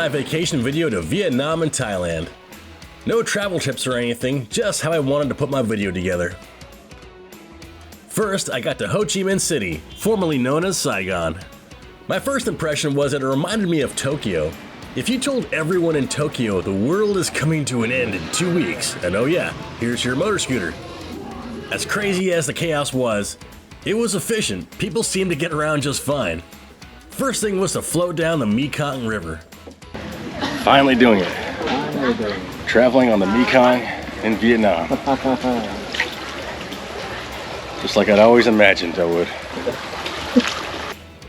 my vacation video to Vietnam and Thailand. No travel tips or anything, just how I wanted to put my video together. First, I got to Ho Chi Minh City, formerly known as Saigon. My first impression was that it reminded me of Tokyo. If you told everyone in Tokyo the world is coming to an end in 2 weeks, and oh yeah, here's your motor scooter. As crazy as the chaos was, it was efficient. People seemed to get around just fine. First thing was to float down the Mekong River. Finally doing it. Traveling on the Mekong in Vietnam. Just like I'd always imagined I would.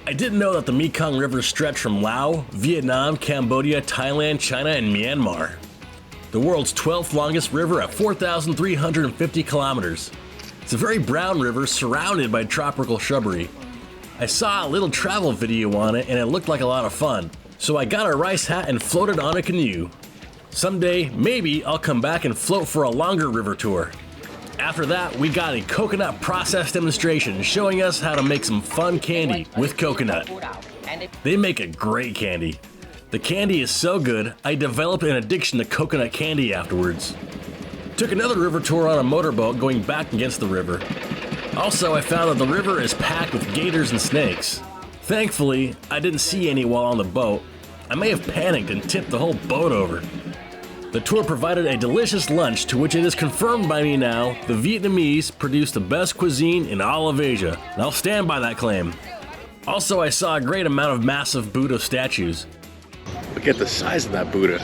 I didn't know that the Mekong River stretched from Laos, Vietnam, Cambodia, Thailand, China, and Myanmar. The world's 12th longest river at 4,350 kilometers. It's a very brown river surrounded by tropical shrubbery. I saw a little travel video on it and it looked like a lot of fun, so I got a rice hat and floated on a canoe. Someday, maybe I'll come back and float for a longer river tour. After that, we got a coconut process demonstration showing us how to make some fun candy with coconut. They make a great candy. The candy is so good, I developed an addiction to coconut candy afterwards. Took another river tour on a motorboat going back against the river. Also, I found that the river is packed with gators and snakes. Thankfully, I didn't see any while on the boat. I may have panicked and tipped the whole boat over. The tour provided a delicious lunch to which it is confirmed by me now the Vietnamese produce the best cuisine in all of Asia, and I'll stand by that claim. Also, I saw a great amount of massive Buddha statues. Look at the size of that Buddha.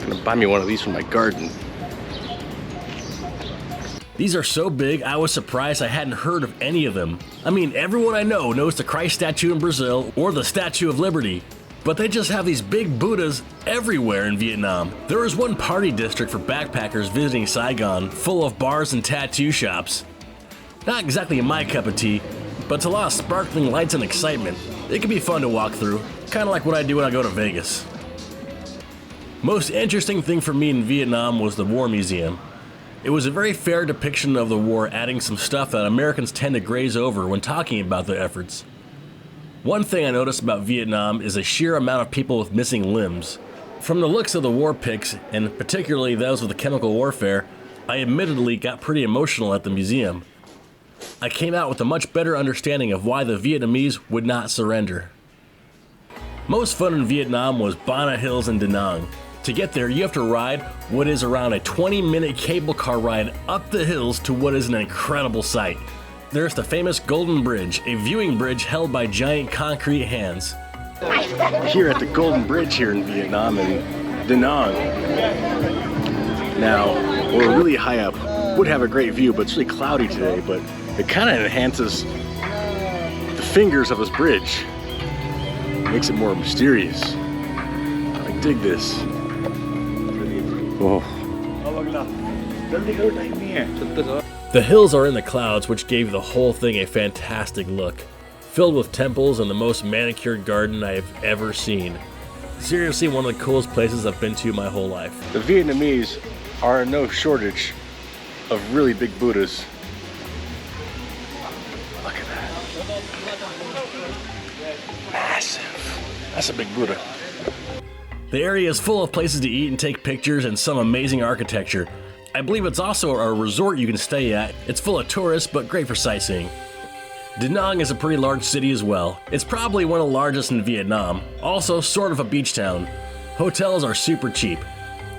I'm gonna buy me one of these for my garden. These are so big, I was surprised I hadn't heard of any of them. I mean, everyone I know knows the Christ statue in Brazil or the Statue of Liberty, but they just have these big Buddhas everywhere in Vietnam. There is one party district for backpackers visiting Saigon, full of bars and tattoo shops. Not exactly my cup of tea, but it's a lot of sparkling lights and excitement. It can be fun to walk through, kind of like what I do when I go to Vegas. Most interesting thing for me in Vietnam was the War Museum. It was a very fair depiction of the war, adding some stuff that Americans tend to graze over when talking about the efforts. One thing I noticed about Vietnam is the sheer amount of people with missing limbs. From the looks of the war pics, and particularly those of the chemical warfare, I admittedly got pretty emotional at the museum. I came out with a much better understanding of why the Vietnamese would not surrender. Most fun in Vietnam was Bana Hills and Da Nang. To get there, you have to ride what is around a 20-minute cable car ride up the hills to what is an incredible sight. There's the famous Golden Bridge, a viewing bridge held by giant concrete hands. Here at the Golden Bridge here in Vietnam and Da Nang. Now, we're really high up. Would have a great view, but it's really cloudy today, but it kind of enhances the fingers of this bridge. Makes it more mysterious. I dig this. Oh. The hills are in the clouds, which gave the whole thing a fantastic look. Filled with temples and the most manicured garden I have ever seen. Seriously, one of the coolest places I've been to my whole life. The Vietnamese are in no shortage of really big Buddhas. Look at that. Massive. That's a big Buddha. The area is full of places to eat and take pictures and some amazing architecture. I believe it's also a resort you can stay at. It's full of tourists, but great for sightseeing. Da Nang is a pretty large city as well. It's probably one of the largest in Vietnam. Also sort of a beach town. Hotels are super cheap.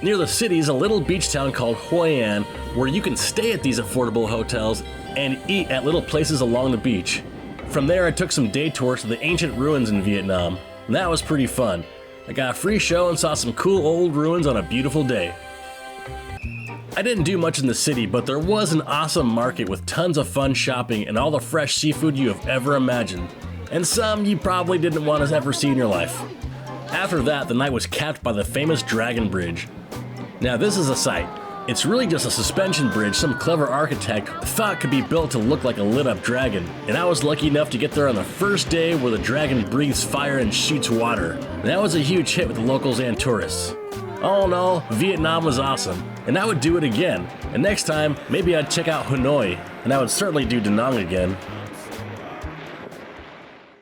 Near the city is a little beach town called Hoi An, where you can stay at these affordable hotels and eat at little places along the beach. From there I took some day tours to the ancient ruins in Vietnam, and that was pretty fun. I got a free show and saw some cool old ruins on a beautiful day. I didn't do much in the city, but there was an awesome market with tons of fun shopping and all the fresh seafood you have ever imagined, and some you probably didn't want to ever see in your life. After that, the night was capped by the famous Dragon Bridge. Now this is a sight. It's really just a suspension bridge some clever architect thought could be built to look like a lit up dragon, and I was lucky enough to get there on the first day where the dragon breathes fire and shoots water. And that was a huge hit with the locals and tourists. All in all, Vietnam was awesome, and I would do it again. And next time, maybe I'd check out Hanoi, and I would certainly do Da Nang again.